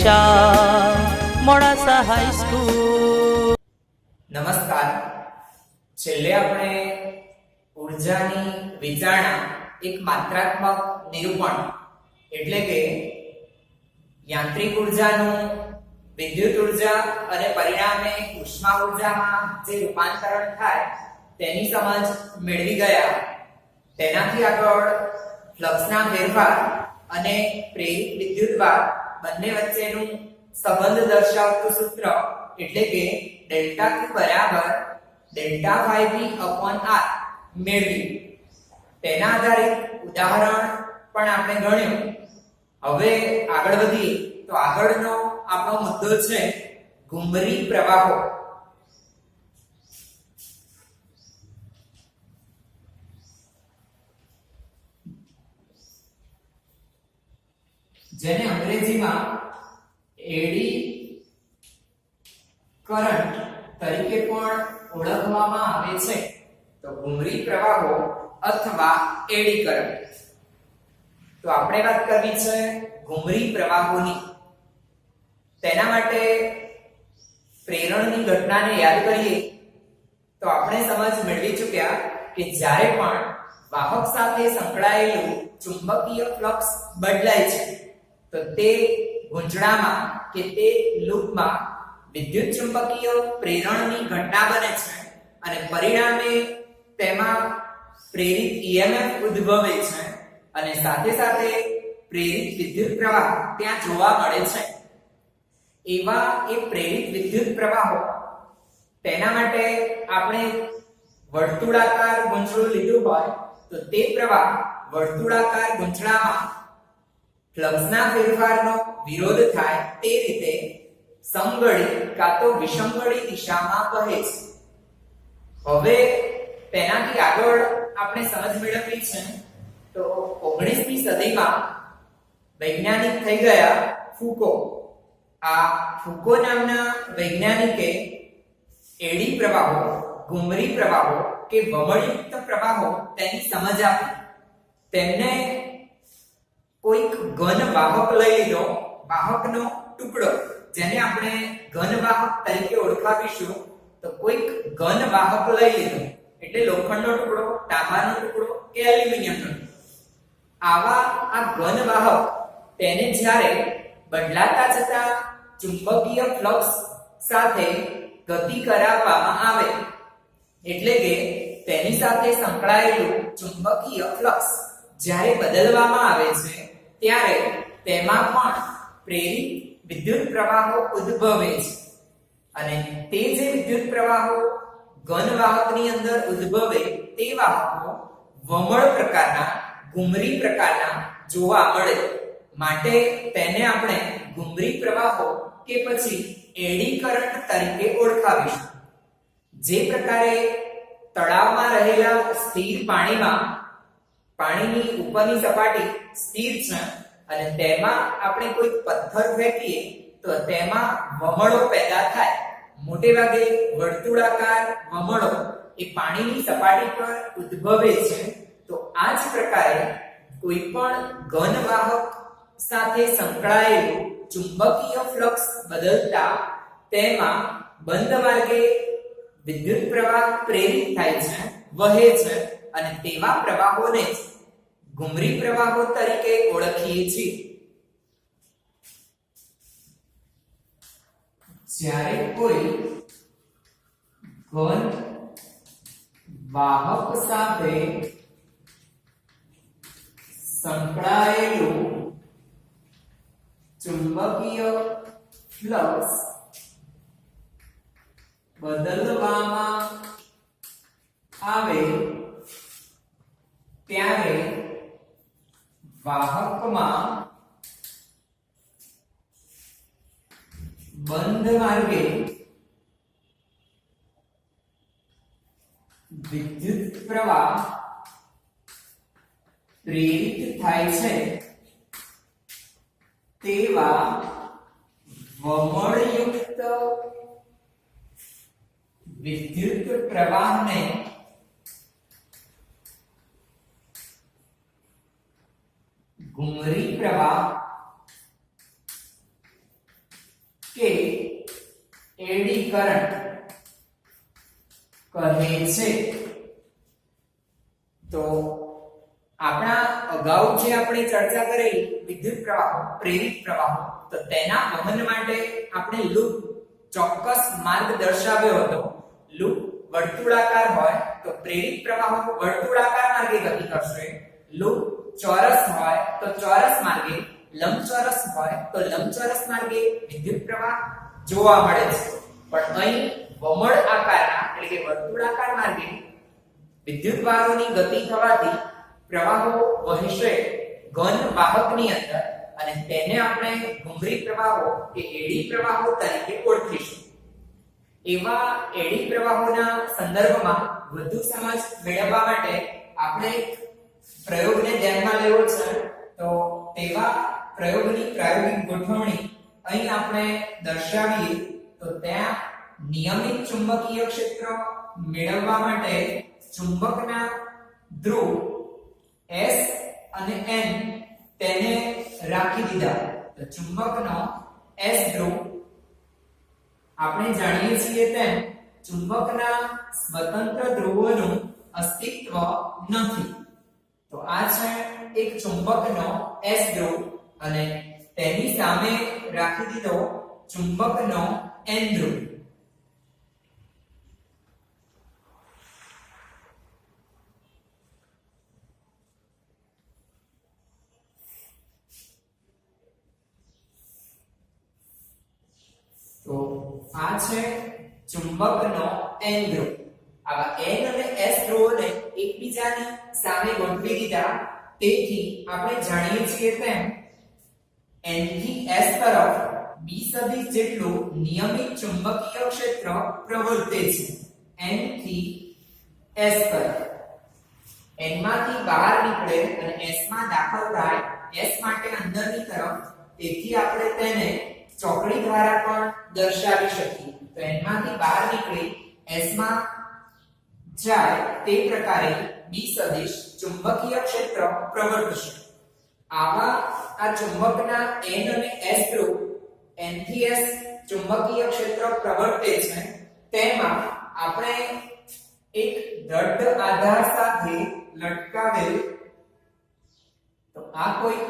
દિશા Modasa high school. નમસ્કાર. છેલ્લે આપણે ઉર્જાની વિચારણા એક માત્રાત્મક નિરૂપણ એટલે કે યાંત્રિક ઉર્જાનું વિદ્યુત ઉર્જા અને પરિણામે ઉષ્મા ઉર્જામાં જે રૂપાંતરણ થાય તેની સમજ મેળવી ગયા. તેનાથી આગળ ફ્લક્સના ફેરફાર અને પ્રેરિત વિદ્યુતભાર બંને વચ્ચેનું સંબંધ દર્શાવતું સૂત્ર એટલે કે ડેલ્ટા Q બરાબર delta phi p upon r મેળવ્યું. તેના આધારિત ઉદાહરણ પણ આપણે ગણ્યું. હવે આગળ વધીએ તો આગળનો આપણો મુદ્દો છે ઘુમરી પ્રવાહો. જેને અંગ્રેજીમાં એડી કરંટ તરીકે પણ ઓળખવામાં આવે છે. તો ઘુમરી પ્રવાહો અથવા એડી કરંટ. તો આપણે વાત કરવી છે ઘુમરી પ્રવાહોની. તેના માટે પ્રેરણની ઘટનાને યાદ કરીએ તો આપણે સમજ મેળવી ચૂક્યા કે જ્યારે પણ વાહક સાથે સંકળાયેલું ચુંબકીય ફ્લક્સ બદલાય છે તો તે ગૂંચળામાં કે તે લૂપમાં વિદ્યુત ચુંબકીય પ્રેરણની ઘટના બને છે અને પરિણામે તેમાં પ્રેરિત EMF ઉદ્ભવે છે અને સાથે સાથે પ્રેરિત વિદ્યુત પ્રવાહ ત્યાં જોવા મળે છે. એવા એ પ્રેરિત વિદ્યુત પ્રવાહો, તેના માટે આપણે વર્તુળાકાર ગૂંચળું લીધું હોય તો તે પ્રવાહ વર્તુળાકાર ગૂંચળામાં ફ્લક્સના ફેરફારનો વિરોધ થાય તે રીતે સમગળી કાં તો વિષમગળી દિશામાં વહે છે. હવે તેનાથી આગળ આપણે સમજ મેળવવી છે તો 19મી સદીમાં વૈજ્ઞાનિક થઈ ગયા ફુકો. આ ફુકો નામના વૈજ્ઞાનિકે એડી પ્રવાહો, ઘુમરી પ્રવાહો કે વમળયુક્ત પ્રવાહો તેની સમજ આપી. તેમને કોઈક ઘન વાહક લઈ લીધો, વાહકનો ટુકડો, જેને આપણે ઘન વાહક તરીકે ઓળખાવીશું. તો કોઈક ઘન વાહક લઈ લીધો એટલે લોખંડનો ટુકડો, તાંબાનો ટુકડો કે એલ્યુમિનિયમનો ટુકડો. આવા આ ઘન વાહક તેને જ્યારે બદલાતા જતા ચુંબકીય ફ્લક્સ સાથે ગતિ કરાવવામાં આવે એટલે કે તેની સાથે સંકળાયેલું ચુંબકીય ફ્લક્સ જ્યારે બદલવામાં આવે છે ત્યારે તેમાં પણ પ્રેરિત વિદ્યુત પ્રવાહો ઉદ્ભવે છે. અને તે જે વિદ્યુત પ્રવાહો ઘન વાહકની અંદર ઉદ્ભવે તે વાહકો વમળ પ્રકારના, ઘુમરી પ્રકારના જોવા મળે. માટે તેને આપણે ઘુમરી પ્રવાહો કે પછી એડી કરંટ તરીકે ઓળખાવીશું. જે પ્રકારે તળાવમાં રહેલા સ્થિર પાણીમાં પાણીની ઉપરની સપાટી સ્થિર છે અને તેમાં આપણે કોઈ પથ્થર ફેંકીએ તો તેમાં વમળો પેદા થાય. મોટે ભાગે વર્તુળાકાર વમળો એ પાણીની સપાટી પર ઉદ્ભવે છે. તો આ જ પ્રકારે કોઈ પણ ઘન વાહક સાથે સંકળાયેલું ચુંબકીય ફ્લક્સ બદલતા તેમાં બંધ માર્ગે વિદ્યુત પ્રવાહ પ્રેરિત થાય છે, વહે છે અને તેવા પ્રવાહોને ઘુમરી પ્રવાહો તરીકે ઓળખીએ છીએ. જ્યારે કોઈ ઘન વાહક સાથે સંકળાયેલું ચુંબકીય ફ્લક્સ બદલવામાં આવે ત્યારે વાહકમાં બંધ માર્ગે વિદ્યુત પ્રવાહ પ્રેરિત થાય છે. તેવા વમળયુક્ત વિદ્યુત પ્રવાહને ઘુમરી પ્રવાહ કે એડી કરંટ કહે છે. તો આપણા અગાઉ જે આપણે ચર્ચા કરેલી વિદ્યુત પ્રવાહો, પ્રેરિત પ્રવાહો, તો તેના વહન માટે આપણે લૂપ ચોક્કસ માર્ગ દર્શાવ્યો હતો. લૂપ વર્તુળાકાર હોય તો પ્રેરિત પ્રવાહો વર્તુળાકાર માર્ગે ગતિ કરશે. લૂપ ચોરસ હોય તો ચોરસ માર્ગે, લંબચોરસ હોય તો લંબચોરસ માર્ગે વિદ્યુત પ્રવાહ જોવા મળે છે. પણ અહીં વમળ આકારના એટલે કે વર્તુળાકાર માર્ગે વિદ્યુત વાહકોની ગતિ થવાથી પ્રવાહો વહેશે ઘન વાહકની અંદર અને તેને આપણે ઘુંઘરી પ્રવાહો કે એડી પ્રવાહો તરીકે ઓળખીશું. એવા એડી પ્રવાહોના સંદર્ભમાં વધુ સમજ મેળવવા માટે આપણે એક પ્રયોગને ધ્યાનમાં લેવો છે. તો તેવા પ્રયોગની પ્રાયોગિક ગોઠવણી અહીં આપણે દર્શાવીએ તો ત્યાં નિયમિત ચુંબકીય ક્ષેત્ર મેળવવા માટે ચુંબકના ધ્રુવ S અને N તેને રાખી દીધા. તો ચુંબકનો S ધ્રુવ આપણે જાણીએ છીએ તેમ ચુંબકના સ્વતંત્ર ધ્રુવોનું અસ્તિત્વ નથી. તો આ છે એક ચુંબકનો S ધ્રુવ અને તેની સામે રાખી દીધો ચુંબકનો N ધ્રુવ. તો આ છે ચુંબકનો N ધ્રુવ. આવા N અને S ધ્રુવોને એકબીજાની સામે ગોઠવી દીધા. તેથી આપણે જાણીએ છીએ તેમ N થી S તરફ B સદિશ જેટલું નિયમિત ચુંબકીય ક્ષેત્ર પ્રવર્તે છે. N થી S તરફ N માંથી બહાર નીકળે અને S માં દાખલ થાય, S માટે અંદરની તરફ. તેથી આપણે તેને ચોકડી દ્વારા પણ દર્શાવી શકીએ. તો N માંથી બહાર નીકળી S માં જાય તે પ્રકારે B સદિશ ચુંબકીય ક્ષેત્ર પ્રવર્તશે. આવા આ ચુંબકના N અને S ધ્રુવ N થી S ચુંબકીય ક્ષેત્ર પ્રવર્તે છે. તેમાં આપણે એક દ્રઢ આધાર સાથે લટકાવેલ, તો આ કોઈ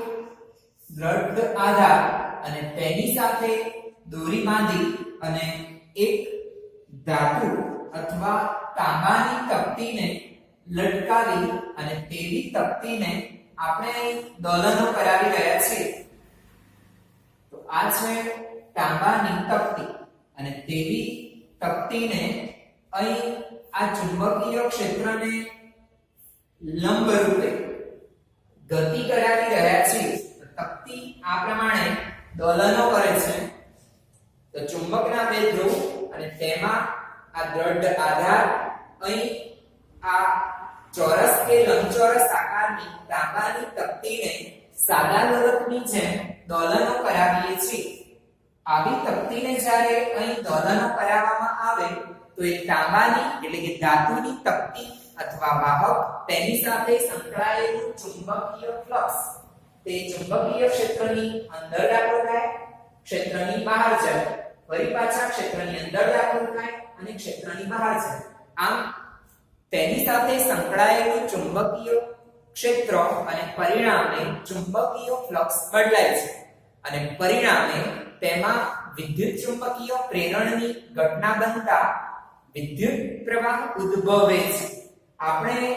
દ્રઢ આધાર અને તેની સાથે દોરી બાંધી અને એક ધાતુ અથવા તાંબાની તકતીને લટકાવી અને તેવી તકતીને આપણે દોલનો કરાવી રહ્યા છીએ. તો આ છે તાંબાની તકતી અને તેવી તકતીને અહીં આ ચુંબકીય ક્ષેત્રને લંબ રૂપે ગતિ કરાવી રહ્યા છીએ. તકતી આ પ્રમાણે દોલનો કરે છે. તો ચુંબકના બે ધ્રુવ અને તેમાં આ દ્રઢ આધાર અહીં આ ચોરસ કે લંબચોરસ આકારની તાંબાની તકતીને સાદા દોલકની જેમ દોલનો કરાવીએ છીએ. આવી તકતીને જ્યારે અહીં દોલનો કરાવવામાં આવે તો એ તાંબાની એટલે કે ધાતુની તકતી અથવા વાહક તેની સાથે સંકળાયેલું ચુંબકીય ફ્લક્સ તે ચુંબકીય ક્ષેત્રની અંદર દાખલ થાય, ક્ષેત્રની બહાર જાય, ફરી પાછા ક્ષેત્રની અંદર દાખલ થાય અને ક્ષેત્રની બહાર જાય. આમ તેની સાથે સંકળાયેલું ચુંબકીય ક્ષેત્ર અને પરિણામે ચુંબકીય ફ્લક્સ બદલાય છે અને પરિણામે તેમાં વિદ્યુત ચુંબકીય પ્રેરણની ઘટના બનતા વિદ્યુત પ્રવાહ ઉદ્ભવે છે. આપણે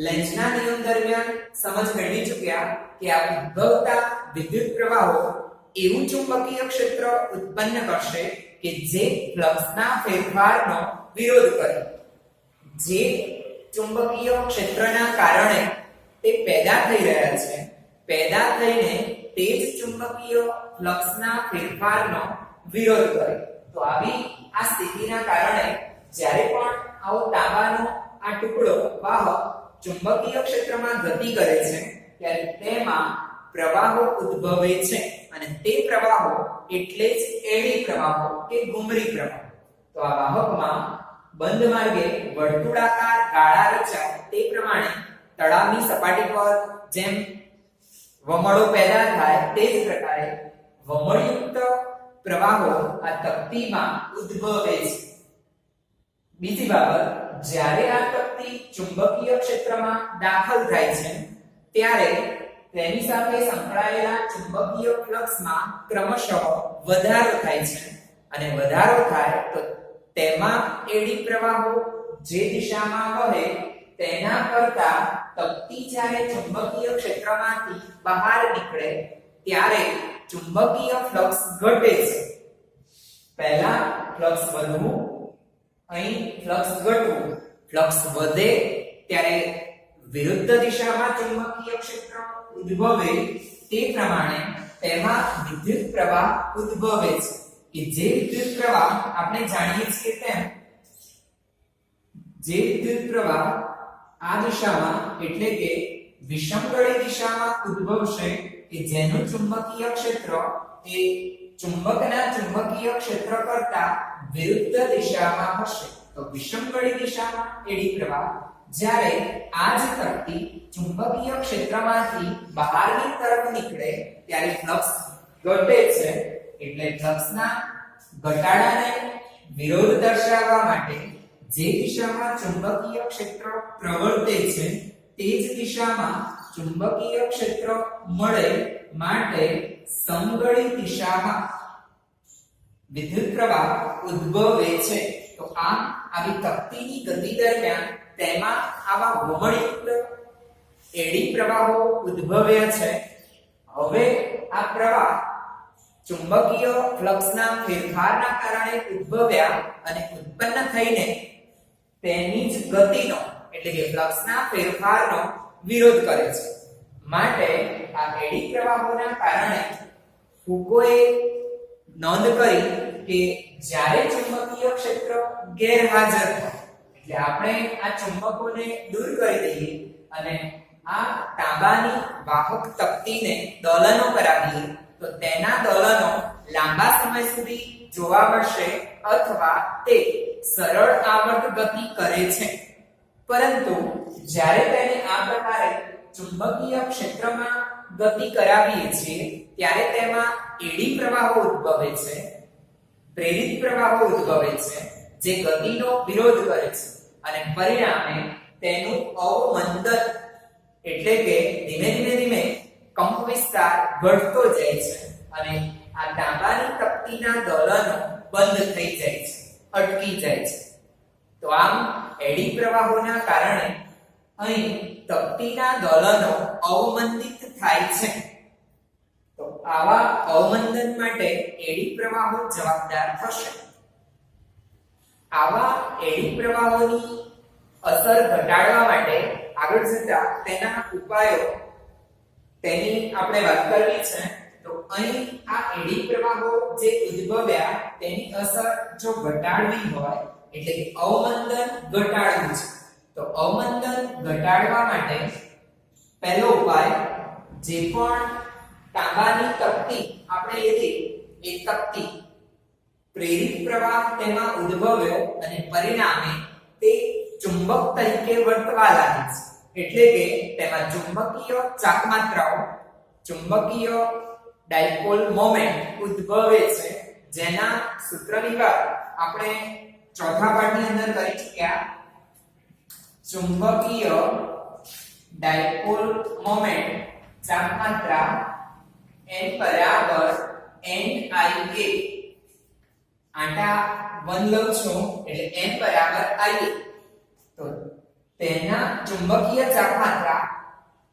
લેન્ઝના નિયમ દરમિયાન સમજ મેળવી ચૂક્યા કે આ ઉદ્ભવતા વિદ્યુત પ્રવાહો એવું ચુંબકીય ક્ષેત્ર ઉત્પન્ન કરશે કે જે ફ્લક્સના ફેરફારનો વિરોધ કરે. જે ચુંબકીય ક્ષેત્રના કારણે તે પેદા થઈ રહ્યા છે, પેદા થઈને તે જ ચુંબકીય ફ્લક્સના ફેરફારનો વિરોધ કરે. તો આવી આ સ્થિતિના કારણે જ્યારે પણ આવો તાંબાનો આ ટુકડો વાહક ચુંબકીય ક્ષેત્રમાં ગતિ કરે છે ત્યારે તેમાં પ્રવાહો ઉદ્ભવે છે અને તે પ્રવાહો એટલે જ એડી પ્રવાહો કે ઘુમરી પ્રવાહ. તો આ વાહકમાં બંધ માર્ગે વર્તુળાકાર ગાળા રચાય તે પ્રમાણે તળાવની સપાટી પર જેમ વમળો પેદા થાય તે જ પ્રકારે વમળયુક્ત પ્રવાહો આ તકતીમાં ઉદ્ભવે છે. બીજી બાબત, જ્યારે આ તકતી ચુંબકીય ક્ષેત્રમાં દાખલ થાય છે ત્યારે તેની સાથે સંકળાયેલા ચુંબકીય ફ્લક્સમાં ક્રમશઃ વધારો થાય છે અને વધારો થાય તો તેમાં એડી પ્રવાહો જે દિશામાં વહે તેના કરતા તકતી જ્યારે ચુંબકીય ક્ષેત્રમાંથી બહાર નીકળે ત્યારે ચુંબકીય ફ્લક્સ ઘટે છે. પહેલા ફ્લક્સ વધવું, અહીં ફ્લક્સ ઘટવું. ફ્લક્સ વધે ત્યારે વિરુદ્ધ દિશામાં ચુંબકીય ક્ષેત્ર ઉદ્ભવે તે પ્રમાણે તેમાં વિદ્યુત પ્રવાહ ઉદ્ભવે છે કે જે વિદ્યુત પ્રવાહ આપણે જાણીએ છીએ તેમ જે વિદ્યુત પ્રવાહ આ દિશામાં એટલે કે વિષમગળી દિશામાં ઉદ્ભવશે કે જેનું ચુંબકીય ક્ષેત્ર એ ચુંબકના ચુંબકીય ક્ષેત્ર કરતા વિરુદ્ધ દિશામાં હશે. તો વિષમગળી દિશામાં એડી પ્રવાહ, જ્યારે આ જ તકતી ચુંબકીય ક્ષેત્રમાંથી બહારની તરફ નીકળે ત્યારે ફ્લક્સ ઘટે છે. એટલે ફ્લક્સના ઘટાડાને વિરોધ દર્શાવવા માટે જે દિશામાં ચુંબકીય ક્ષેત્ર પ્રવર્તે છે તે જ દિશામાં ચુંબકીય ક્ષેત્ર મળે માટે સમગળી દિશામાં વિદ્યુત પ્રવાહ ઉદ્ભવે છે. તો આમ આવી તકતીની ગતિ દરમિયાન તેમાં આવા વમળયુક્ત એડી પ્રવાહો ઉદ્ભવ્યા છે. હવે આ પ્રવાહ ચુંબકીય ફ્લક્સના ફેરફારના કારણે ઉદ્ભવ્યા અને ઉત્પન્ન થઈને તેની જ ગતિનો એટલે કે ફ્લક્સના ફેરફારનો વિરોધ કરે છે. માટે આ એડી પ્રવાહોના કારણે ફુકોએ નોંધ કરી કે જ્યારે ચુંબકીય ક્ષેત્ર ગેરહાજર હોય એટલે આપણે આ ચુંબકોને દૂર કરી દઈએ અને આ તાંબાની વાહક તકતીને દોલનો કરાવીએ તો તેના દોલનો લાંબા સમય સુધી જોવા મળશે અથવા તે સરળ આવર્ત ગતિ કરે છે. પરંતુ જ્યારે તેને આ પ્રકારે ચુંબકીય ક્ષેત્રમાં ગતિ કરાવીએ છીએ ત્યારે તેમાં એડી પ્રવાહો ઉદ્ભવે છે, પ્રેરિત પ્રવાહો ઉદ્ભવે છે જે ગતિનો વિરોધ કરે છે અને પરિણામે તેનું અવમંદન એટલે કે ધીમે કંપ વિસ્તાર ઘટતો જાય છે અને આ તાંબાની તકતીના દોલનો બંધ થઈ જાય છે, અટકી જાય છે. તો આમ એડી પ્રવાહોના કારણે અહીં તકતીના દોલનો અવમંદિત થાય છે. તો આવા અવમંદન માટે એડી પ્રવાહો જવાબદાર થશે. આવા એડી પ્રવાહોની અસર ઘટાડવા માટે આગળ જતા તેના ઉપાયો તેની આપણે વાત કરવી છે. તો અહીં આ એડી પ્રવાહો જે ઉદ્ભવ્યા તેની અસર જો ઘટાડવી હોય એટલે કે અવમંદન ઘટાડવું છે. તો અવમંદન ઘટાડવા માટે પહેલો ઉપાય, જે પણ તાંબાની તકતી આપણે લીધી એ તકતી પ્રેરિત પ્રવાહ તેમાં ઉદ્ભવ્યો અને પરિણામે તે ચુંબક તરીકે વર્તવા લાગી છે. એટલે કે તેમાં ચુંબકીય ચાકમાત્રાઓ, ચુંબકીય ડાયપોલ મોમેન્ટ ઉદ્ભવે છે, જેના સૂત્રની વાત આપણે ચોથા પાઠની અંદર કરી ચૂક્યા. ચુંબકીય ડાયપોલ મોમેન્ટ ચાકમાત્રા n બરાબર NIA. આટા 1 લઉં છું એટલે n બરાબર IA. તો તેના ચુંબકીય ચાકમાત્રા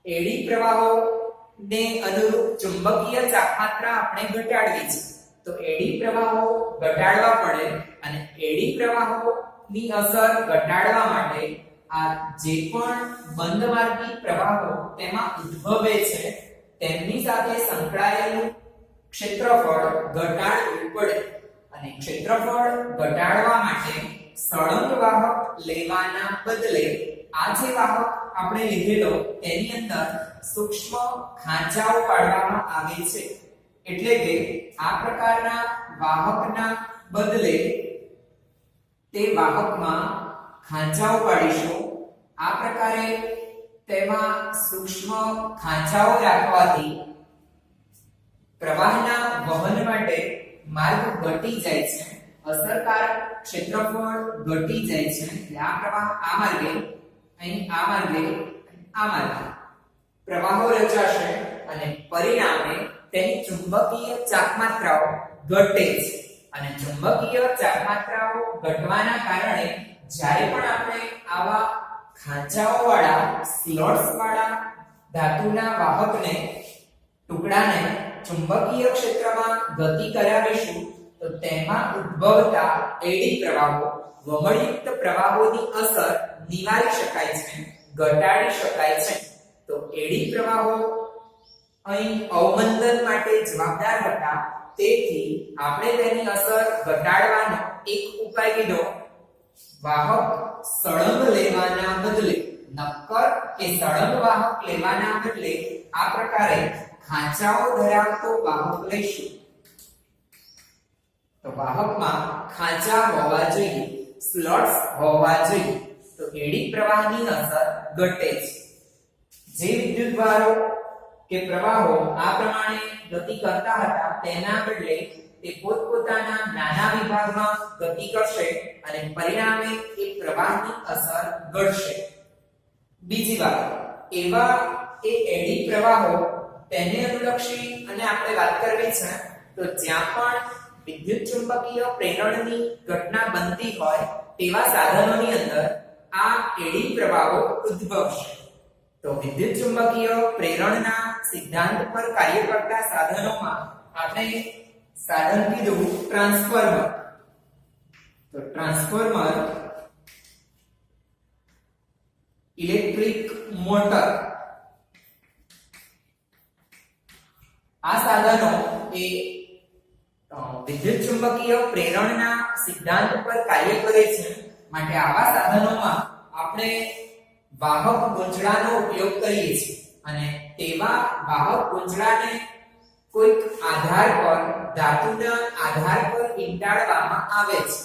એડી પ્રવાહો ને અનુરૂપ ચુંબકીય ચાકમાત્રા આપણે ઘટાડવી છે. તો એડી પ્રવાહો ઘટાડવા પડે અને એડી પ્રવાહોની અસર ઘટાડવા માટે આ જે પણ બંધ માર્ગી પ્રવાહો તેમાં ઉદ્ભવે છે તેમની સાથે સંકળાયેલું ક્ષેત્રફળ ઘટાડવું પડે અને ક્ષેત્રફળ ઘટાડવા માટે સળંગ વાહક લેવાના બદલે આ જે વાહક આપણે લીધેલો તેની અંદર સૂક્ષ્મ ખાંચાઓ પાડવામાં આવે છે. એટલે કે આ પ્રકારના વાહકના બદલે તે વાહકમાં ખાંચાઓ પાડીશું. આ પ્રકારે તેમાં સૂક્ષ્મ ખાંચાઓ રાખવાથી પ્રવાહના વહન માટે માર્ગ ઘટી જાય છે, અસરકારક ક્ષેત્રફળ ઘટી જાય છે. એટલે આ પ્રવાહ આ માર્ગે, અહીં આ માર્ગે, આ માર્ગે પ્રવાહો રચાશે અને પરિણામે તેની ચુંબકીય ચાપમાત્રાઓ ઘટે છે. અને ચુંબકીય ચાપમાત્રાઓ ઘટવાના કારણે જ્યારે પણ આપણે આવા ખાંચાઓવાળા સ્લોટ્સ વાળા ધાતુના વાહકને ટુકડાને ચુંબકીય ક્ષેત્રમાં ગતિ કરાવીશું તો તેમાં ઉદ્ભવતા એડી પ્રવાહો, વમળયુક્ત પ્રવાહોની અસર નિવારી શકાય છે, ઘટાડી શકાય છે. તો એડી પ્રવાહો અહીં અવમંદન માટે જવાબદાર હતા, તેથી આપણે તેની અસર ઘટાડવાનો એક ઉપાય કીધો. વાહક સળંગ લેવાના બદલે, નક્કર કે સળંગ વાહક લેવાના બદલે આ પ્રકારે ખાંચાઓ ધરાવતો વાહક લઈશું. તો વાહકમાં ખાંચા હોવા જોઈએ, સ્લોટ્સ હોવા જોઈએ, તો એડી પ્રવાહની અસર ઘટે છે. જે વિદ્યુતભારો કે પ્રવાહો આ પ્રમાણે ગતિ કરતા હતા તેના બદલે તે પોતપોતાના નાના વિભાગમાં ગતિ કરશે અને પરિણામે એ પ્રવાહની અસર ઘટશે. બીજી વાત, એવા એ એડી પ્રવાહો તેને અનુલક્ષી અને આપણે વાત કરવી છે તો જ્યાં પણ વિદ્યુત ચુંબકીય પ્રેરણની ઘટના બનતી હોય તેવા સાધનોની અંદર આ એડી પ્રવાહો ઉદ્ભવશે. તો વિદ્યુત ચુંબકીય પ્રેરણના સિદ્ધાંત પર કાર્ય કરતા સાધનોમાં આપણે સાધન કીધું ટ્રાન્સફોર્મર. તો ટ્રાન્સફોર્મર, ઇલેક્ટ્રિક મોટર, આ સાધનો એ વિદ્યુત ચુંબકીય પ્રેરણના સિદ્ધાંત પર કાર્ય કરે છે. માટે આવા સાધનોમાં આપણે વાહક ગુંચળાનો ઉપયોગ કરીએ છીએ અને તેવા વાહક ગુંચળાને કોઈક આધાર પર, ધાતુના આધાર પર વીંટાળવામાં આવે છે.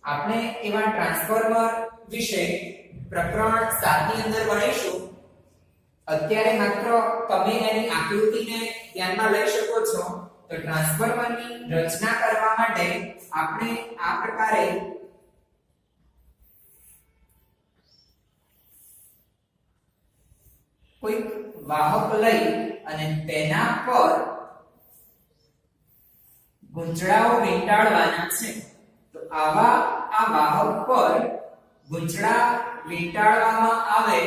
આપણે એવા ટ્રાન્સફોર્મર વિશે પ્રકરણ 7 ની અંદર ભણીશું. અત્યારે માત્ર તમે એની આકૃતિને ધ્યાનમાં લઈ શકો છો. તો ટ્રાન્સફોર્મરની રચના કરવા માટે આપણે આ પ્રકારે કોઈક વાહક લઈ અને તેના પર ગુંચળાઓ વીંટાળવાના છે. તો આવા આ વાહક પર ગુંચળા વીંટાળવામાં આવે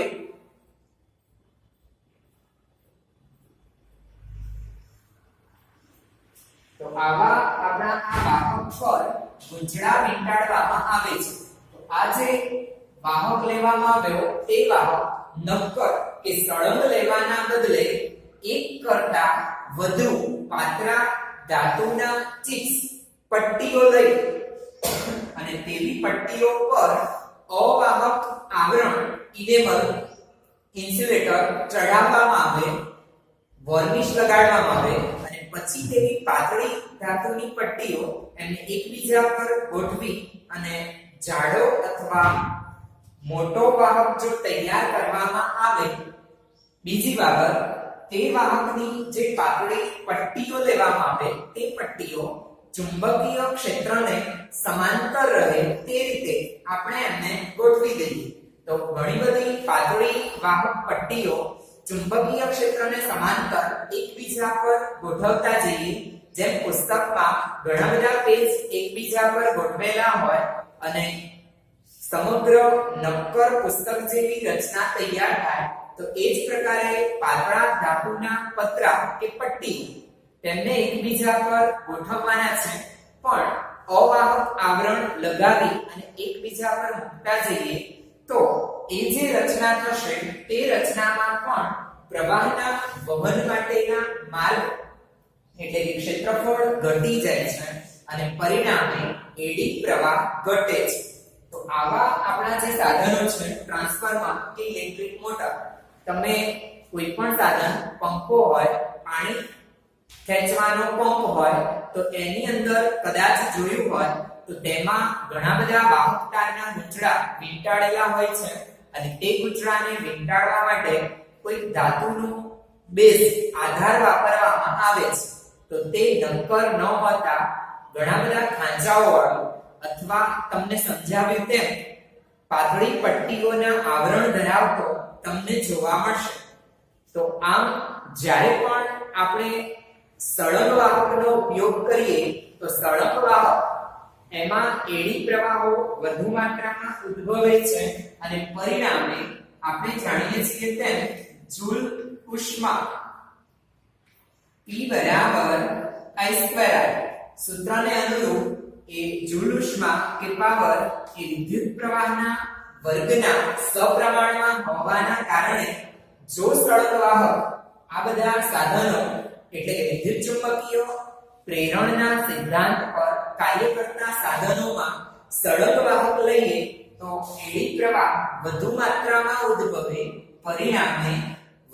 તો આવા આપણા આ વાહક પર ગુંચળા વીંટાળવામાં આવે છે. તો આ જે વાહક લેવામાં આવ્યો તે વાહક નક્કર કે સળંગ લેવાના બદલે એક કરતા વધુ પાતળા ધાતુના ચિપ્સ, પટ્ટીઓ લઈ અને તેવી પટ્ટીઓ પર અવાહક આવરણ, ઇનેમલ ઇન્સ્યુલેટર ચડાવવામાં આવે, વોર્નિશ લગાડવામાં આવે અને પછી તેવી પાતળી ધાતુની પટ્ટીઓ એમને એકબીજા પર ગોઠવી અને જાડો અથવા મોટો વાહક જો તૈયાર કરવામાં આવે. બીજી બાબત, તે વાહકની જે પાતળી પટ્ટીઓ લેવામાં આવે તે પટ્ટીઓ ચુંબકીય ક્ષેત્રને સમાંતર રહે તે રીતે આપણે એમને ગોઠવી દઈએ. તો ઘણી બધી પાતળી વાહક પટ્ટીઓ ચુંબકીય ક્ષેત્રને સમાંતર એકબીજા પર ગોઠવતા જઈએ. જેમ પુસ્તકમાં ઘણા બધા પેજ એકબીજા પર ગોઠવેલા હોય અને સમગ્ર નક્કર પુસ્તક જેવી રચના તૈયાર થાય, તો એ જ પ્રકારે પાતળા ધાતુના પતરા કે પટ્ટી તેમને એકબીજા પર ગોઠવવાના છે. પણ અવાહક આવરણ લગાવી અને એકબીજા પર મૂકતા જઈએ તો એ જે રચના થશે તે રચનામાં પણ પ્રવાહના વહન માટેના માર્ગ એટલે કે ક્ષેત્રફળ ઘટી જાય છે અને પરિણામે એડી પ્રવાહ ઘટે છે. તો આવા આપણા જે સાધનો છે ટ્રાન્સફોર્મર કે ઇલેક્ટ્રિક મોટર, તમે કોઈ પણ સાધન, પંપો હોય, પાણી ખેંચવાનો પંપ હોય તો એની અંદર કદાચ જોયું હોય તો તેમાં ઘણા બધા વાહક તારના ગુંચળા વીંટાળેલા હોય છે અને તે ગુંચળાને વીંટાળવા માટે કોઈ ધાતુનું બેઝ, આધાર વાપરવામાં આવે છે. તો તે નક્કર ન હોતા ઘણા બધા ખાંચાઓ વાળું અથવા તમને સમજાવ્યું તેમ પાતળી પટ્ટીઓના આવરણ ધરાવતો તમને જોવા મળશે. તો આમ જ્યારે પણ આપણે સળંગ વાહકનો ઉપયોગ કરીએ તો સળંગ વાહક એમાં એડી પ્રવાહો વધુ માત્રામાં ઉદ્ભવે છે અને પરિણામે આપણે જાણીએ છીએ તેમ જૂલ ઉષ્મા E બરાબર I2R સૂત્રને અનુરૂપ એ જૂલ ઉષ્મા કે પાવર એ વિદ્યુત પ્રવાહના વર્ગના સપ્રમાણમાં હોવાના કારણે જો સળંગ વાહક આ બધા સાધનો એટલે કે વિદ્યુત ચુંબકીય પ્રેરણના સિદ્ધાંત પર કાર્ય કરતા સાધનોમાં સળંગ વાહક લઈએ તો એડી પ્રવાહ વધુ માત્રામાં ઉદ્ભવે, પરિણામે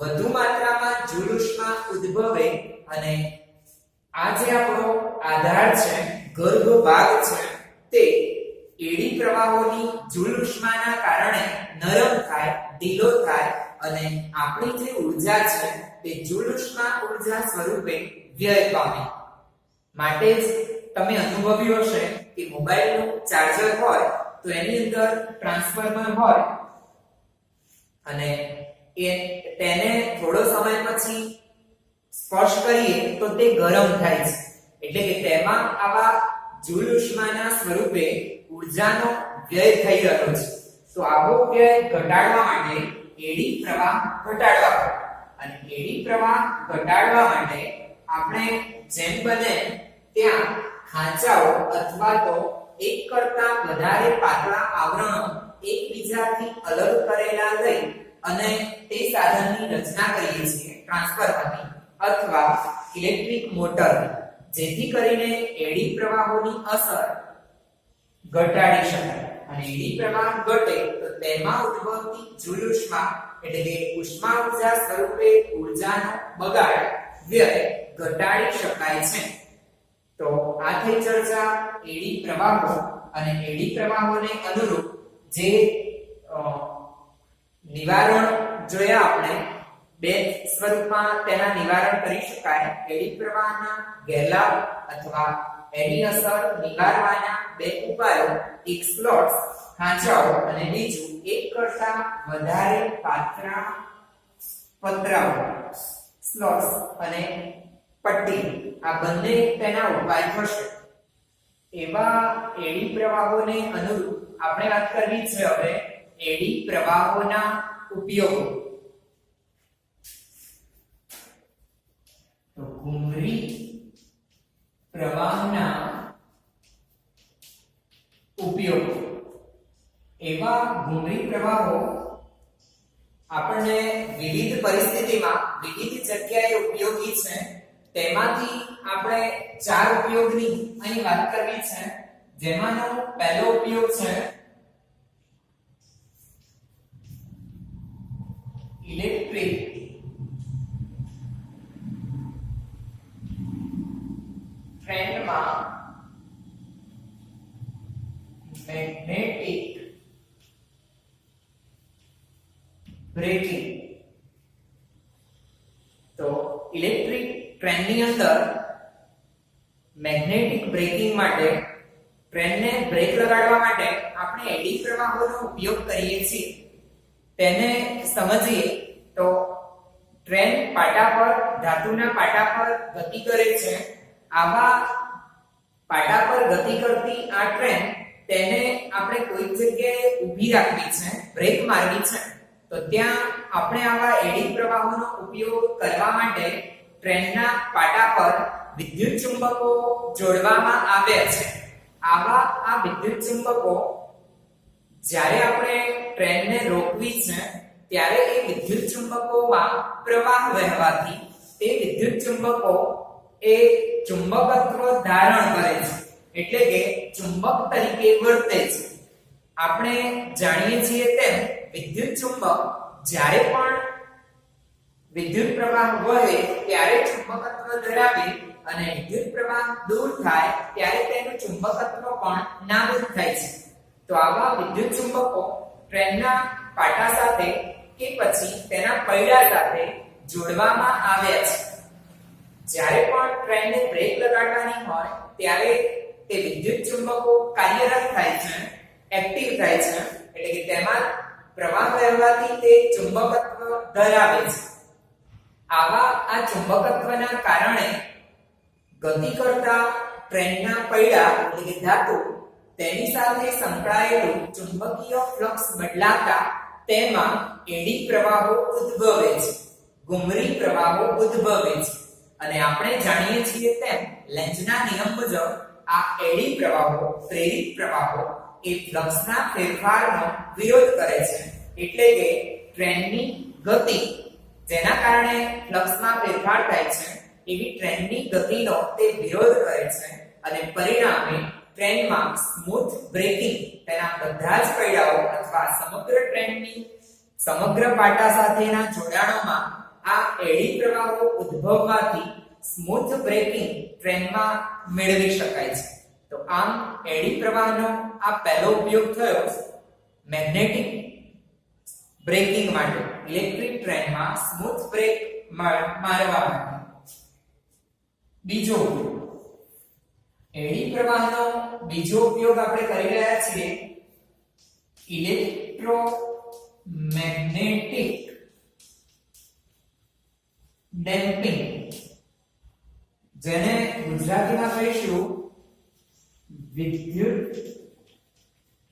વધુ માત્રામાં જૂલ ઉષ્મા ઉદ્ભવે અને આ જે આપણો આધાર છે, ગર્ભ ભાગ છે, તે એડી પ્રવાહોની જૂલ ઉષ્માના કારણે નરમ થાય, ઢીલો થાય અને આપણી જે ઊર્જા છે તે જૂલ ઉષ્મા ઊર્જા સ્વરૂપે વ્યય પામે. માટે જ તમે અનુભવ્યું હશે કે મોબાઈલનું ચાર્જર હોય તો એની અંદર ટ્રાન્સફોર્મર હોય અને તેને થોડો સમય પછી સ્પર્શ કરીએ તો તે ગરમ થાય છે, એટલે કે તેમાં આવા જૂલ ઉષ્માના સ્વરૂપે ઊર્જાનો વ્યય થઈ રહ્યો છે. તો આવો વ્યય ઘટાડવા માટે એડી પ્રવાહ ઘટાડવા પડે અને એડી પ્રવાહ ઘટાડવા માટે આપણે જેમ બને ત્યાં ખાંચાઓ અથવા તો એક કરતા વધારે પાતળા આવરણો એકબીજાથી અલગ કરેલા લઈ અને તે સાધનની રચના કરીએ છીએ, ટ્રાન્સફોર્મરની અથવા ઇલેક્ટ્રિક મોટર, જેથી કરીને એડી પ્રવાહોની અસર ઘટાડી શકાય અને એડી પ્રવાહ ઘટે તો તેમાં ઉદ્ભવતી જૂલ ઉષ્મા એટલે કે ઉષ્મા ઊર્જા સ્વરૂપે ઊર્જાનો બગાડ, વ્યય ઘટાડી શકાય છે. તો આ થઈ ચર્ચા એડી પ્રવાહો અને એડી પ્રવાહોને અનુરૂપ જે નિવારણ જોયા આપણે. બે સ્વરૂપમાં તેના નિવારણ કરી શકાય. એડી પ્રવાહના ગેરલાભ અથવા એની અસર નિવારવાના બે ઉપાયો, એક સ્લોટ્સ ખાંચાઓ અને બીજું એક કરતા વધારે પાતળા પતરાઓ સ્લોટ્સ અને પટ્ટી. આ બંને તેના ઉપાય થશે. એવા એડી પ્રવાહોને અનુરૂપ આપણે વાત કરવી છે હવે એડી પ્રવાહોના ઉપયોગો. તો ઘુમરી પ્રવાહના ઉપયોગો. એવા ઘુમરી પ્રવાહો આપણને વિવિધ પરિસ્થિતિમાં વિવિધ જગ્યાએ ઉપયોગી છે. તેમાંથી આપણે ચાર ઉપયોગની અહીં વાત કરવી છે. જેમાંનો પહેલો ઉપયોગ છે ઇલેક્ટ્રિક ટ્રેન્ડમાં મેગ્નેટિક બ્રેકિંગ. તો ઇલેક્ટ્રિક ટ્રેનની અંદર મેગ્નેટિક બ્રેકિંગ માટે, ટ્રેનને બ્રેક લગાડવા માટે આપણે એડી પ્રવાહોનો ઉપયોગ કરીએ છીએ. તેને સમજીએ તો ટ્રેન પાટા પર, ધાતુના પાટા પર ગતિ કરે છે. આવા પાટા પર ગતિ કરતી આ ટ્રેન, તેને આપણે કોઈક જગ્યાએ ઊભી રાખવી છે, બ્રેક મારવી છે. તો ત્યાં આપણે આવા એડી પ્રવાહોનો ઉપયોગ કરવા માટે ટ્રેનના પાટા પર વિદ્યુત ચુંબકો જોડવામાં આવ્યા છે. આ વિદ્યુત ચુંબકો જ્યારે આપણે ટ્રેનને રોકવી છે ત્યારે એ વિદ્યુત ચુંબકોમાં પ્રવાહ વહેવાથી તે વિદ્યુત ચુંબકો એ ચુંબકત્વ ધારણ કરે છે, એટલે કે ચુંબક તરીકે વર્તે છે. આપણે જાણીએ છીએ તેમ વિદ્યુત ચુંબક જ્યારે પણ વિદ્યુત પ્રવાહ વહે ત્યારે ચુંબકત્વ ધરાવે અને વિદ્યુત પ્રવાહ દૂર થાય ત્યારે તેનું ચુંબકત્વ પણ નાબૂદ થાય છે. તો આવા વિદ્યુત ચુંબકો ટ્રેનના પાટા સાથે કે પછી તેના પૈડા સાથે જોડવામાં આવ્યા છે. જ્યારે પણ ટ્રેનને બ્રેક લગાડવાની હોય ત્યારે તે વિદ્યુત ચુંબકો કાર્યરત થાય છે, એક્ટિવ થાય છે, એટલે કે તેમાં પ્રવાહ વહેવાથી તે ચુંબકત્વ ધરાવે છે. આવા આ ચુંબકત્વના કારણે ગતિ કરતા ટ્રેનના પૈડા એટલે કે ધાતુ તેની સાથે સંકળાયેલું ચુંબકીય ફ્લક્સ બદલાતા તેમાં એડી પ્રવાહો ઉદ્ભવે છે, ઘુમરી પ્રવાહો ઉદ્ભવે છે. અને આપણે જાણીએ છીએ તેમ લેન્ઝના નિયમ મુજબ આ એડી પ્રવાહો, પ્રેરિત પ્રવાહો એ ફ્લક્સના ફેરફારનો વિરોધ કરે છે. એટલે કે ટ્રેનની ગતિ જેના કારણે ફ્લક્સમાં ફેરફાર થાય છે એવી ટ્રેનની ગતિનો તે વિરોધ કરે છે અને પરિણામે ટ્રેનમાં સ્મૂથ બ્રેકિંગ તેના બધા જ પૈડાઓ અથવા સમગ્ર ટ્રેનની સમગ્ર પાટા સાથેના જોડાણોમાં આ એડી પ્રવાહો ઉદ્ભવવાથી સ્મૂથ બ્રેકિંગ ટ્રેનમાં મેળવી શકાય છે. તો આમ એડી પ્રવાહનો આ પહેલો ઉપયોગ થયો મેગ્નેટિક બ્રેકિંગ માટે, ઇલેક્ટ્રિક ટ્રેનમાં સ્મૂથ બ્રેક મારવા માટે. બીજો ઉપયોગ, એડી પ્રવાહનો બીજો ઉપયોગ આપણે કરી રહ્યા છીએ ઇલેક્ટ્રોમેગ્નેટિક ડેમ્પિંગ, જેને ગુજરાતીમાં કહીશું વિદ્યુત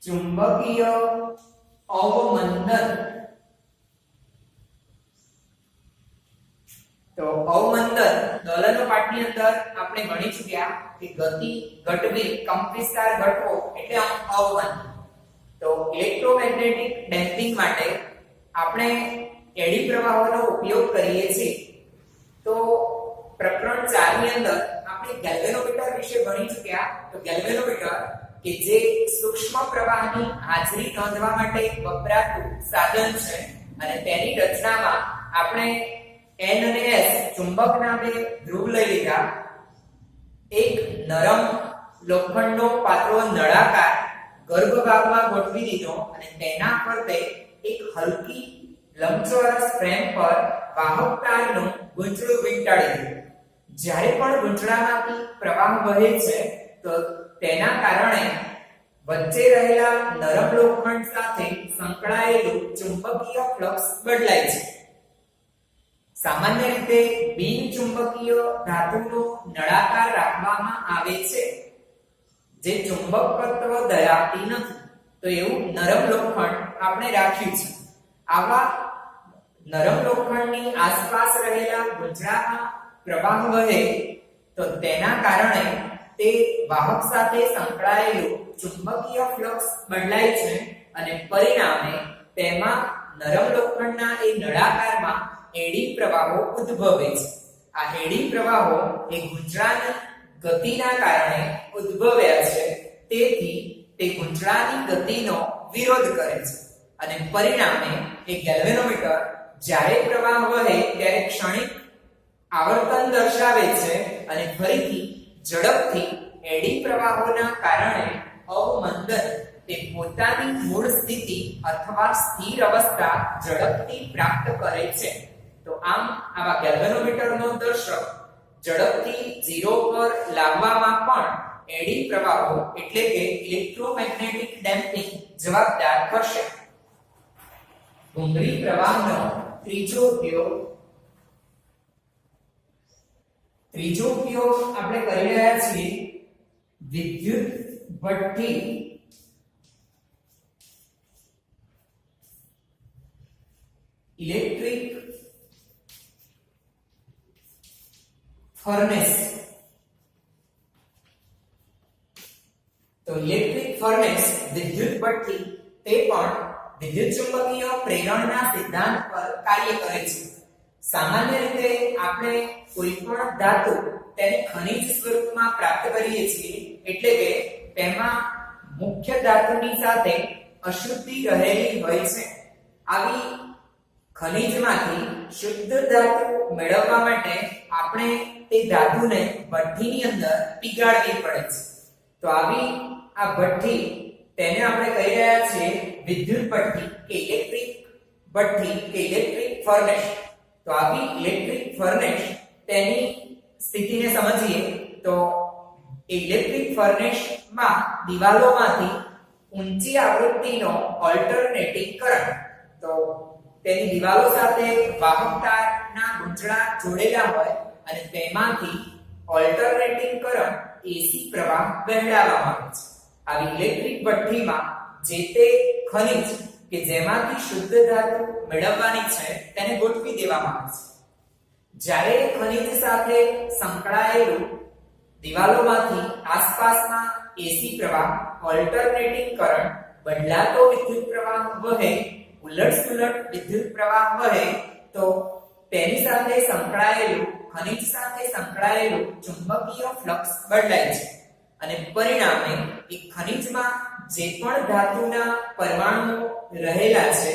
ચુંબકીય અવમંદન. તો અવમંદન દોલનો પાઠની અંદર આપણે ભણી ચૂક્યા કે ગતિ ઘટવી, કંપવિસ્તાર ઘટવો એટલે અવમંદન. તો ઇલેક્ટ્રોમેગ્નેટિક ડેમ્પિંગ માટે આપણે એડી પ્રવાહોનો ઉપયોગ કરીએ છીએ. તો પ્રકરણ 4 ની અંદર આપણે ગેલ્વેનોમીટર વિશે ભણી ચૂક્યા. તો ગેલ્વેનોમીટર કે જે સૂક્ષ્મ પ્રવાહની હાજરી નોંધવા માટે વપરાતું સાધન છે અને તેની રચનામાં આપણે N અને S ચુંબકના બે ધ્રુવ લઈ લીધા. એક નરમ લોખંડનો પાતળો નળાકાર ગર્ભ ભાગમાં ગોઠવી દીધો અને તેના ફરતે એક હલકી લંબચોરસ ફ્રેમ પર વાહક તારનું ગૂંચળું વીંટાળી દીધું. જ્યારે પણ ગૂંચળામાંથી પ્રવાહ વહે છે તો તેના કારણે વચ્ચે રહેલા નરમ લોખંડ સાથે સંકળાયેલું ચુંબકીય ફ્લક્સ બદલાય છે. સામાન્ય રીતે બિન ચુંબકીય ધાતુનો નળાકાર રાખવામાં આવે છે જે ચુંબકત્વ ધરાવતી નથી. તો એવું નરમ લોખંડ આપણે રાખ્યું છે. આવા નરમ લોખંડની આસપાસ રહેલા ગૂંચળામાં પ્રવાહ વહે તો તેના કારણે તે વાહક સાથે સંકળાયેલું ચુંબકીય ફ્લક્સ બદલાય છે અને પરિણામે તેમાં નરમ લોખંડના એ નળાકારમાં એડી પ્રવાહો ઉદ્ભવે છે. આ એડી પ્રવાહો એ ગૂંચળાની ગતિના કારણે ઉદ્ભવ્યા છે. તેથી તે ગૂંચળાની ગતિનો વિરોધ કરે છે અને પરિણામે એ ગેલ્વેનોમીટર જ્યારે પ્રવાહ વહે ત્યારે ક્ષણિક આવર્તન દર્શાવે છે અને ફરીથી ઝડપથી એડી પ્રવાહોના કારણે અવમંદન તે પોતાની મૂળ સ્થિતિ અથવા સ્થિર અવસ્થા ઝડપથી પ્રાપ્ત કરે છે. તો આમ આવા ગેલ્વેનોમીટરનો દર્શક ઝડપથી 0 પર લાવવામાં પણ એડી પ્રવાહો એટલે કે ઇલેક્ટ્રોમેગ્નેટિક ડેમ્પિંગ જવાબદાર થશે. ઘુમરી પ્રવાહનો ત્રીજો ઉપયોગ આપણે કરી રહ્યા છીએ વિદ્યુત ભઠ્ઠી ઇલેક્ટ્રિક ફર્નેસ. તો ઇલેક્ટ્રિક ફર્નેસ વિદ્યુત ભઠ્ઠી તે પણ વિદ્યુત ચુંબકીય પ્રેરણના સિદ્ધાંત પર કાર્ય કરે છે. સામાન્ય રીતે આપણે કોઈ પણ ધાતુ તેને ખનિજ સ્વરૂપમાં પ્રાપ્ત કરીએ છીએ એટલે કે તેમાં મુખ્ય ધાતુની સાથે અશુદ્ધિ રહેલી હોય છે. આવી ખનિજમાંથી શુદ્ધ ધાતુ મેળવવા માટે આપણે તે ધાતુને ભઠ્ઠીની અંદર પીગાળવી પડે છે. તો આવી આ ભઠ્ઠી તેને આપણે કહી રહ્યા છીએ વિદ્યુત ભઠ્ઠી કે ઇલેક્ટ્રિક ભઠ્ઠી કે ઇલેક્ટ્રિક ફર્નેસ. તો આવી ઇલેક્ટ્રિક ફર્નેસ તેની સ્થિતિને સમજીએ તો ઇલેક્ટ્રિક ફર્નેસમાં દિવાલોમાંથી ઊંચી આવૃત્તિનો ઓલ્ટરનેટિંગ કરંટ, તો તેની દિવાલો સાથે વાહકતાના ગુંચળા જોડેલા હોય અને તેમાંથી ઓલ્ટરનેટિંગ કરંટ એસી પ્રવાહ વહેડાવવામાં આવે છે. આવી ઇલેક્ટ્રિક ભઠ્ઠીમાં જે તે ખનિજ કે જેમાંથી શુદ્ધ ધાતુ મેળવવાની છે તેને ગોઠવી દેવામાં આવે છે. જ્યારે ખનિજ સાથે સંકળાયેલું દિવાલોમાંથી આસપાસમાં એસી પ્રવાહ ઓલ્ટરનેટિંગ કરંટ બદલાતો વિદ્યુત પ્રવાહ વહે, ઉલટસુલટ વિદ્યુત પ્રવાહ વહે, તો તેની સાથે સંકળાયેલું ખનિજ સાથે સંકળાયેલું ચુંબકીય ફ્લક્સ બદલાય છે અને પરિણામે એ ખનિજમાં જે પણ ધાતુના પરમાણુઓ રહેલા છે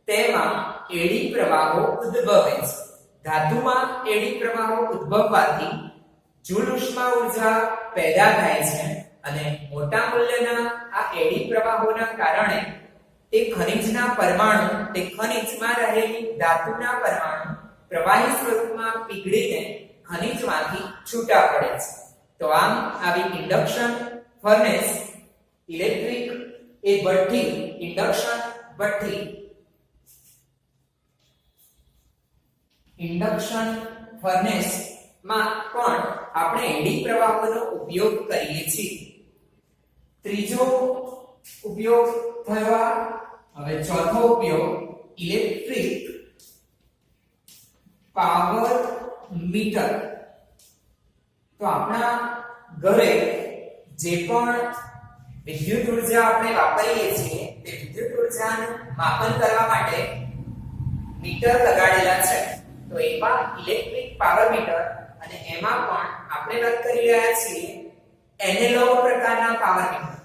તેમાં એડી પ્રવાહો ઉદ્ભવે છે. ધાતુમાં એડી પ્રવાહો ઉદ્ભવવાથી જૂલ ઉષ્મા ઊર્જા પેદા થાય છે અને મોટા મૂલ્યના આ એડી પ્રવાહોના કારણે તે ખનિજના પરમાણુ, તે ખનિજમાં રહેલી ધાતુના પરમાણુ પ્રવાહી સ્વરૂપમાં પીગળીને ખનિજમાંથી છૂટા પડે છે. તો આમ આવી ઇન્ડક્શન ફર્નેસ ઇલેક્ટ્રિક એ ભઠ્ઠી, ઇન્ડક્શન ભઠ્ઠી, ઇન્ડક્શન ફર્નેસ માં પણ આપણે એડી પ્રવાહોનો ઉપયોગ કરીએ છીએ. ત્રીજો ઉપયોગ થયો. હવે ચોથો ઉપયોગ ઇલેક્ટ્રિક પાવર મીટર. તો આપણા ઘરે જે પણ વિદ્યુત ઉર્જા આપણે વાપરીએ છીએ તે વિદ્યુત ઉર્જાનું માપન કરવા માટે મીટર લગાડેલા છે. તો એવા ઇલેક્ટ્રિક પાવર મીટર, અને એમાં પણ આપણે વાત કરી રહ્યા છીએ એનાલોગ પ્રકારના પાવર મીટર,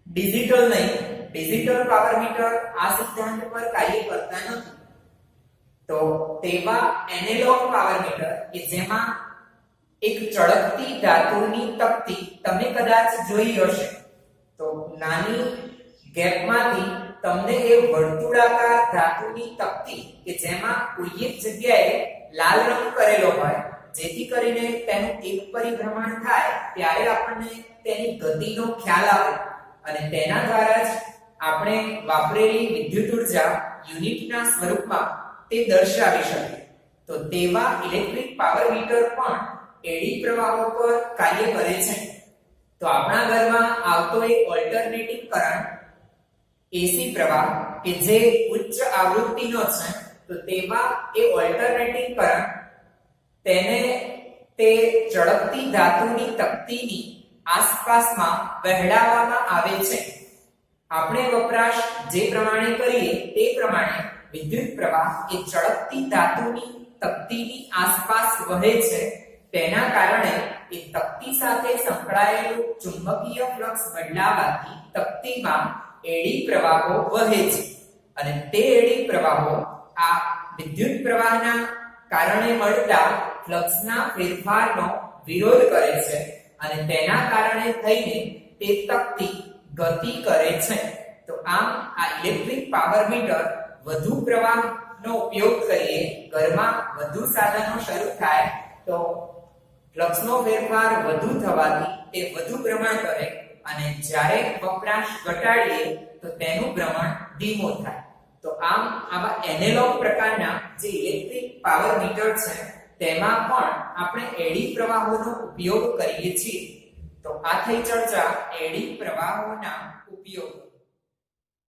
ડિજિટલ નહીં. ડિજિટલ પાવર મીટર આ સિદ્ધાંત પર કાર્ય કરતા નથી. તો તેવા એનાલોગ પાવર મીટર કે જેમાં એક ચળકતી ધાતુની તકતી તમે કદાચ જોઈ હશે, તો નાની ગેપમાંથી તમને એ વર્તુળાકાર ધાતુની તકતી કે જેમાં કોઈ એક જગ્યાએ લાલ રંગ કરેલો હોય, જેથી કરીને તેનું એક પરિભ્રમણ થાય ત્યારે આપણને તેની ગતિનો ખ્યાલ આવે અને તેના દ્વારા જ આપણે વાપરેલી વિદ્યુત ઉર્જા યુનિટના સ્વરૂપમાં તે દર્શાવી શકીએ. તો તેવા ઇલેક્ટ્રિક પાવર મીટર પણ એડી પ્રવાહો પર કાર્ય કરે છે. તો આપણા ઘરમાં આવતો એક ઓલ્ટરનેટિંગ કરંટ એસી પ્રવાહ કે જે ઉચ્ચ આવૃત્તિનો છે, તો તેવા એ ઓલ્ટરનેટિંગ કરંટ તેને તે ચળકતી ધાતુની તકતીની આસપાસમાં વહેડાવવામાં આવે છે. આપણે વપરાશ જે પ્રમાણે કરીએ તે પ્રમાણે વિદ્યુત પ્રવાહ એ ચળકતી ધાતુની તકતીની આસપાસ વહે છે. તેના કારણે એ તકતી સાથે સંકળાયેલું ચુંબકીય ફ્લક્સ બદલાવાથી તકતીમાં એડી પ્રવાહો વહે છે અને તે એડી પ્રવાહો આ વિદ્યુત પ્રવાહના કારણે મળતા ફ્લક્સના ફેરફારનો વિરોધ કરે છે અને તેના કારણે થઈને તે તકતી ગતિ કરે છે. તો આમ આ ઇલેક્ટ્રિક પાવર મીટર વધુ પ્રવાહનો ઉપયોગ કરીએ, ઘરમાં વધુ સાધનો શરૂ થાય તો ફ્લક્સનો ફેરફાર વધુ થવાથી તે વધુ ભ્રમણ કરે અને જ્યારે વપરાશ ઘટાડીએ તો તેનું ભ્રમણ ધીમો થાય. તો આમ આવા એનાલોગ પ્રકારના જે ઇલેક્ટ્રિક પાવર મીટર છે તેમાં પણ આપણે એડી પ્રવાહોનો ઉપયોગ કરીએ છીએ. તો આ થઈ ચર્ચા એડી પ્રવાહોના ઉપયોગ.